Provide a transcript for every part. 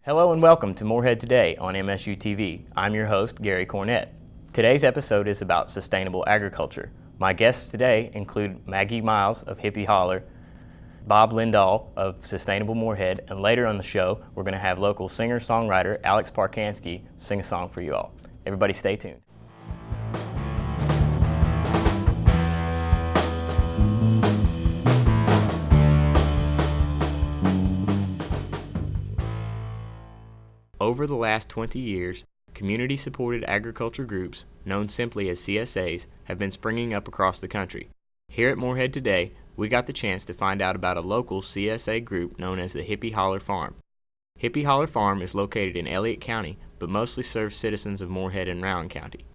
Hello and welcome to Morehead Today on MSU-TV. I'm your host, Gary Cornett. Today's episode is about sustainable agriculture. My guests today include Maggie Miles of Hippie Holler, Bob Lindahl of Sustainable Morehead, and later on the show, we're going to have local singer-songwriter Alex Parkansky sing a song for you all. Everybody stay tuned. Over the last 20 years, community-supported agriculture groups, known simply as CSAs, have been springing up across the country. Here at Morehead Today, we got the chance to find out about a local CSA group known as the Hippie Holler Farm. Hippie Holler Farm is located in Elliott County, but mostly serves citizens of Morehead and Rowan County.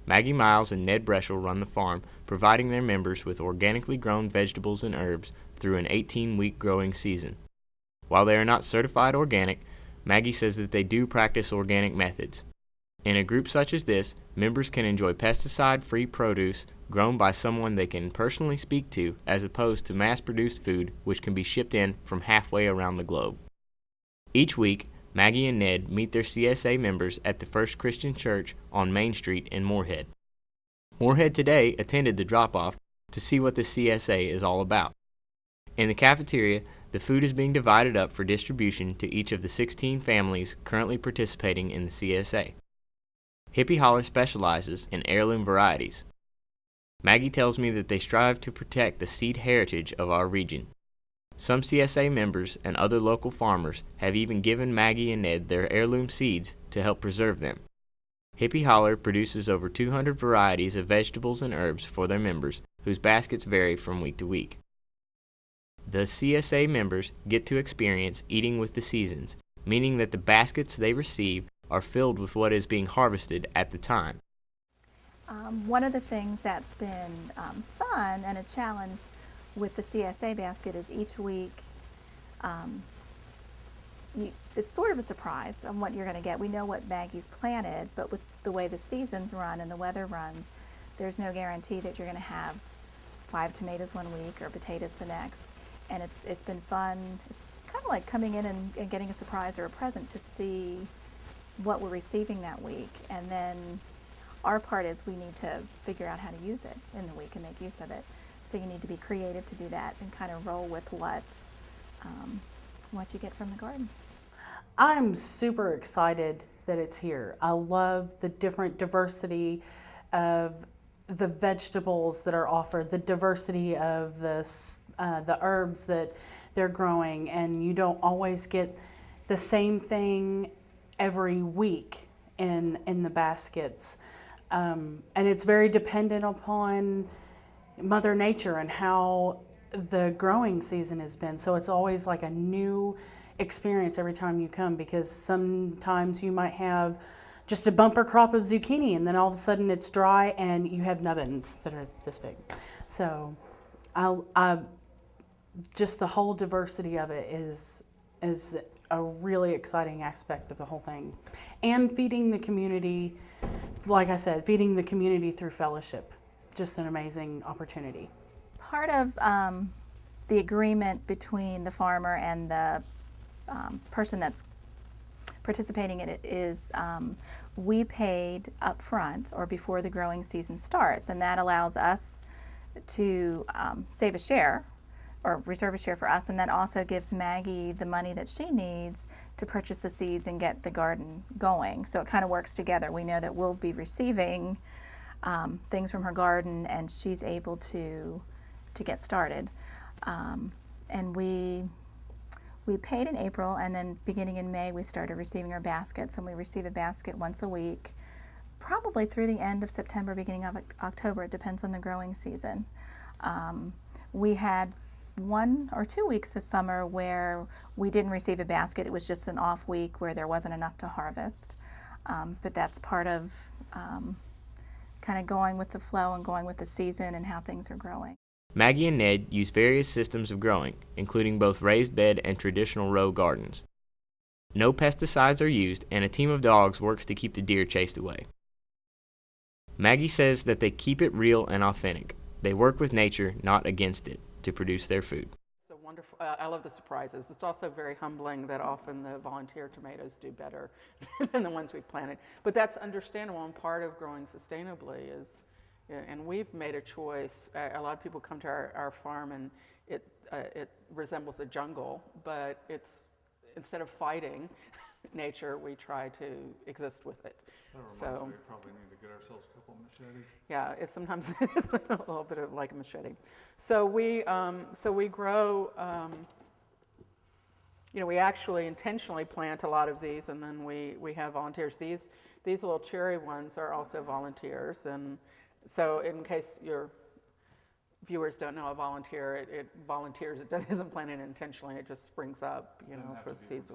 Maggie Miles and Ned Breschel run the farm, providing their members with organically grown vegetables and herbs through an 18-week growing season. While they are not certified organic, Maggie says that they do practice organic methods. In a group such as this, members can enjoy pesticide-free produce grown by someone they can personally speak to, as opposed to mass-produced food which can be shipped in from halfway around the globe. Each week, Maggie and Ned meet their CSA members at the First Christian Church on Main Street in Morehead. Morehead Today attended the drop-off to see what the CSA is all about. In the cafeteria, the food is being divided up for distribution to each of the 16 families currently participating in the CSA. Hippie Holler specializes in heirloom varieties. Maggie tells me that they strive to protect the seed heritage of our region. Some CSA members and other local farmers have even given Maggie and Ned their heirloom seeds to help preserve them. Hippie Holler produces over 200 varieties of vegetables and herbs for their members, whose baskets vary from week to week. The CSA members get to experience eating with the seasons, meaning that the baskets they receive are filled with what is being harvested at the time. One of the things that's been fun and a challenge with the CSA basket is each week it's sort of a surprise on what you're going to get. We know what Maggie's planted, but with the way the seasons run and the weather runs, there's no guarantee that you're going to have 5 tomatoes one week or potatoes the next. And it's been fun. It's kind of like coming in and getting a surprise or a present to see what we're receiving that week. And then our part is we need to figure out how to use it in the week and make use of it. So you need to be creative to do that and kind of roll with what you get from the garden. I'm super excited that it's here. I love the different diversity of the vegetables that are offered, the diversity of the herbs that they're growing, and you don't always get the same thing every week in the baskets. And it's very dependent upon Mother Nature and how the growing season has been. So it's always like a new experience every time you come, because sometimes you might have just a bumper crop of zucchini and then all of a sudden it's dry and you have nubbins that are this big. So just the whole diversity of it is a really exciting aspect of the whole thing. And feeding the community, like I said, feeding the community through fellowship. Just an amazing opportunity. Part of the agreement between the farmer and the person that's participating in it is we paid up front or before the growing season starts, and that allows us to save a share or reserve a share for us, and that also gives Maggie the money that she needs to purchase the seeds and get the garden going. So it kind of works together. We know that we'll be receiving things from her garden, and she's able to get started. And we paid in April, and then beginning in May we started receiving our baskets, and we receive a basket once a week, probably through the end of September, beginning of October. It depends on the growing season. We had 1 or 2 weeks this summer where we didn't receive a basket. It was just an off week where there wasn't enough to harvest. But that's part of kind of going with the flow and going with the season and how things are growing. Maggie and Ned use various systems of growing, including both raised bed and traditional row gardens. No pesticides are used, and a team of dogs works to keep the deer chased away. Maggie says that they keep it real and authentic. They work with nature, not against it, to produce their food. So wonderful. I love the surprises. It's also very humbling that often the volunteer tomatoes do better than the ones we've planted. But that's understandable, and part of growing sustainably is, and we've made a choice. A lot of people come to our farm and it resembles a jungle, but it's, instead of fighting nature, we try to exist with it. So we probably need to get ourselves a couple machetes. yeah, it's sometimes it's a little bit of like a machete. So we grow. We actually intentionally plant a lot of these, and then we have volunteers. These little cherry ones are also volunteers, and so in case your viewers don't know, a volunteer, it volunteers. It isn't planted intentionally. It just springs up, for the seeds.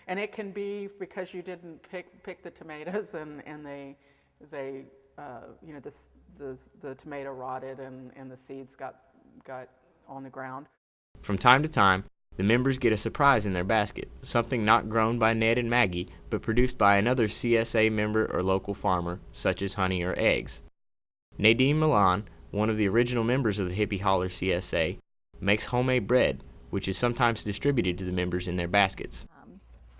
And it can be because you didn't pick the tomatoes, and they the tomato rotted and the seeds got on the ground. From time to time, the members get a surprise in their basket, something not grown by Ned and Maggie, but produced by another CSA member or local farmer, such as honey or eggs. Nadine Milan, one of the original members of the Hippie Holler CSA, makes homemade bread, which is sometimes distributed to the members in their baskets.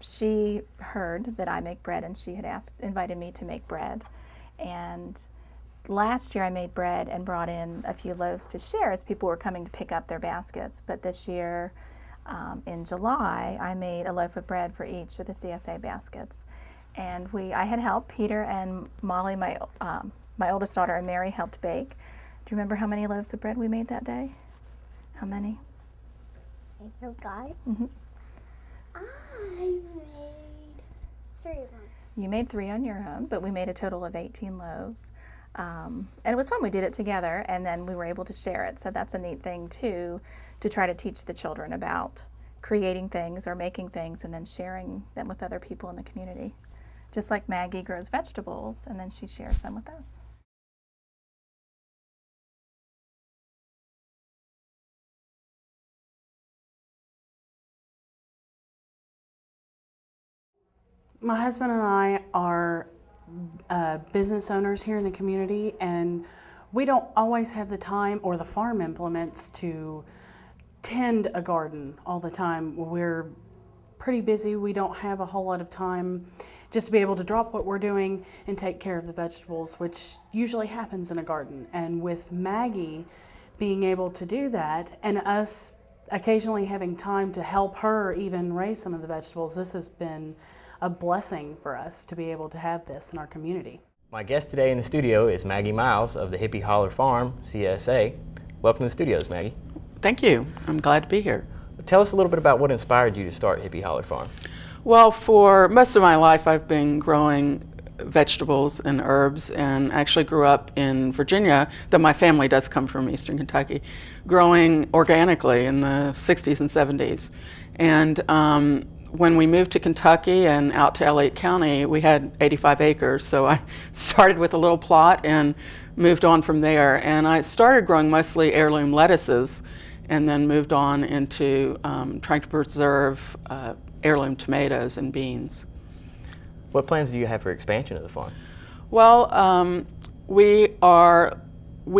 She heard that I make bread, and she had invited me to make bread. And last year I made bread and brought in a few loaves to share as people were coming to pick up their baskets. But this year, in July, I made a loaf of bread for each of the CSA baskets. And I had help. Peter and Molly, my oldest daughter, and Mary helped bake. Do you remember how many loaves of bread we made that day? How many? I forgot. Mm-hmm. I made 3 of them. You made 3 on your own, but we made a total of 18 loaves. And it was fun. We did it together, and then we were able to share it. So that's a neat thing, too, to try to teach the children about creating things or making things and then sharing them with other people in the community. Just like Maggie grows vegetables, and then she shares them with us. My husband and I are business owners here in the community, and we don't always have the time or the farm implements to tend a garden all the time. We're pretty busy. We don't have a whole lot of time just to be able to drop what we're doing and take care of the vegetables, which usually happens in a garden. And with Maggie being able to do that, and us occasionally having time to help her even raise some of the vegetables, this has been a blessing for us to be able to have this in our community. My guest today in the studio is Maggie Miles of the Hippie Holler Farm, CSA. Welcome to the studios, Maggie. Thank you. I'm glad to be here. Tell us a little bit about what inspired you to start Hippie Holler Farm. Well, for most of my life, I've been growing vegetables and herbs, and actually grew up in Virginia, though my family does come from Eastern Kentucky, growing organically in the 60s and 70s. And when we moved to Kentucky and out to Elliott County, we had 85 acres. So I started with a little plot and moved on from there. And I started growing mostly heirloom lettuces, and then moved on into trying to preserve heirloom tomatoes and beans. What plans do you have for expansion of the farm? Well, we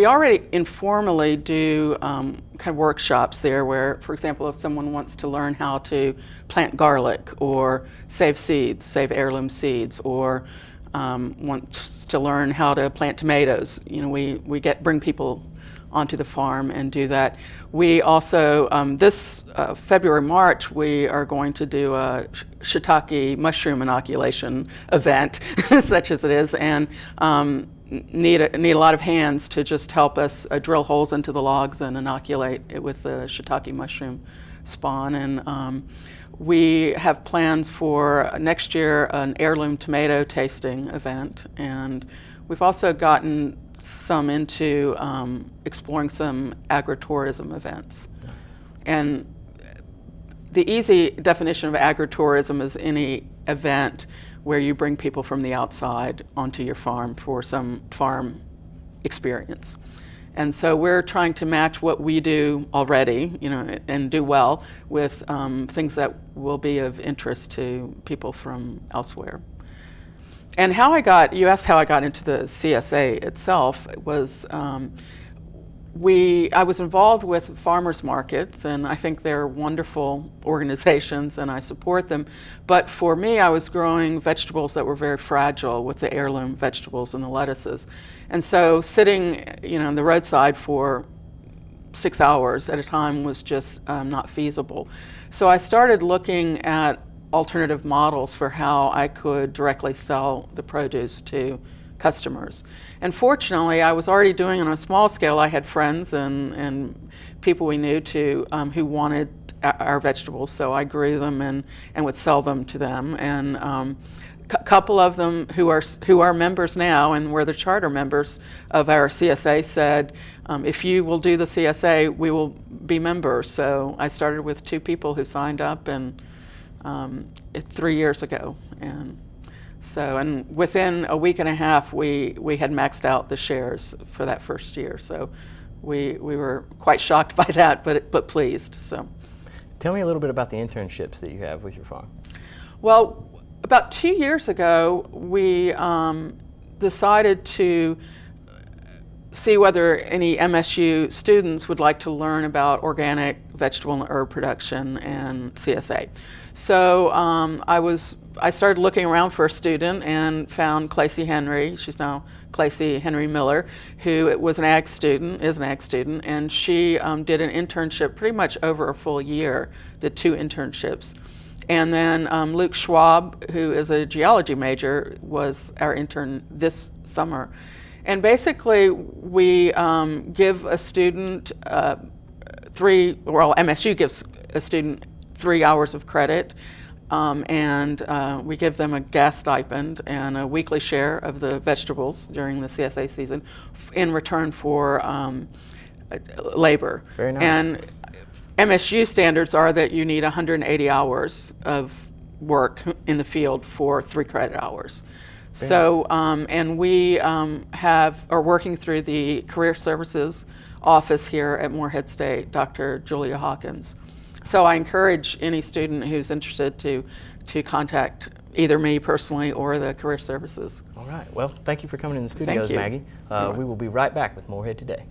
already informally do kind of workshops there where, for example, if someone wants to learn how to plant garlic or save seeds, save heirloom seeds, or wants to learn how to plant tomatoes, we bring people onto the farm and do that. We also, this February, March, we are going to do a shiitake mushroom inoculation event, such as it is, and need a lot of hands to just help us drill holes into the logs and inoculate it with the shiitake mushroom spawn. And we have plans for next year an heirloom tomato tasting event, and we've also gotten some into exploring some agritourism events. Nice. And the easy definition of agritourism is any event where you bring people from the outside onto your farm for some farm experience. And so we're trying to match what we do already, and do well with things that will be of interest to people from elsewhere. And you asked how I got into the CSA itself. It was, I was involved with farmers markets, and I think they're wonderful organizations and I support them. But for me, I was growing vegetables that were very fragile with the heirloom vegetables and the lettuces. And so sitting, on the roadside for 6 hours at a time was just not feasible. So I started looking at alternative models for how I could directly sell the produce to customers. And fortunately, I was already doing it on a small scale. I had friends and people we knew who wanted our vegetables, so I grew them and would sell them to them. And a couple of them who are members now and were the charter members of our CSA said, if you will do the CSA, we will be members. So I started with 2 people who signed up, and 3 years ago. And within a week and a half, we had maxed out the shares for that first year. So we were quite shocked by that, but pleased. So, tell me a little bit about the internships that you have with your farm. Well, about 2 years ago, we decided to see whether any MSU students would like to learn about organic vegetable and herb production and CSA. So I started looking around for a student and found Claycy Henry. She's now Claycy Henry Miller, who is an ag student, and she did an internship pretty much over a full year, did 2 internships. And then Luke Schwab, who is a geology major, was our intern this summer. And basically, we give a student MSU gives a student 3 hours of credit, and we give them a gas stipend and a weekly share of the vegetables during the CSA season in return for labor. Very nice. And MSU standards are that you need 180 hours of work in the field for 3 credit hours. So, and we are working through the Career Services office here at Morehead State, Dr. Julia Hawkins. So I encourage any student who's interested to contact either me personally or the Career Services. All right. Well, thank you for coming in the studios, Thank you. Maggie. We will be right back with Morehead Today.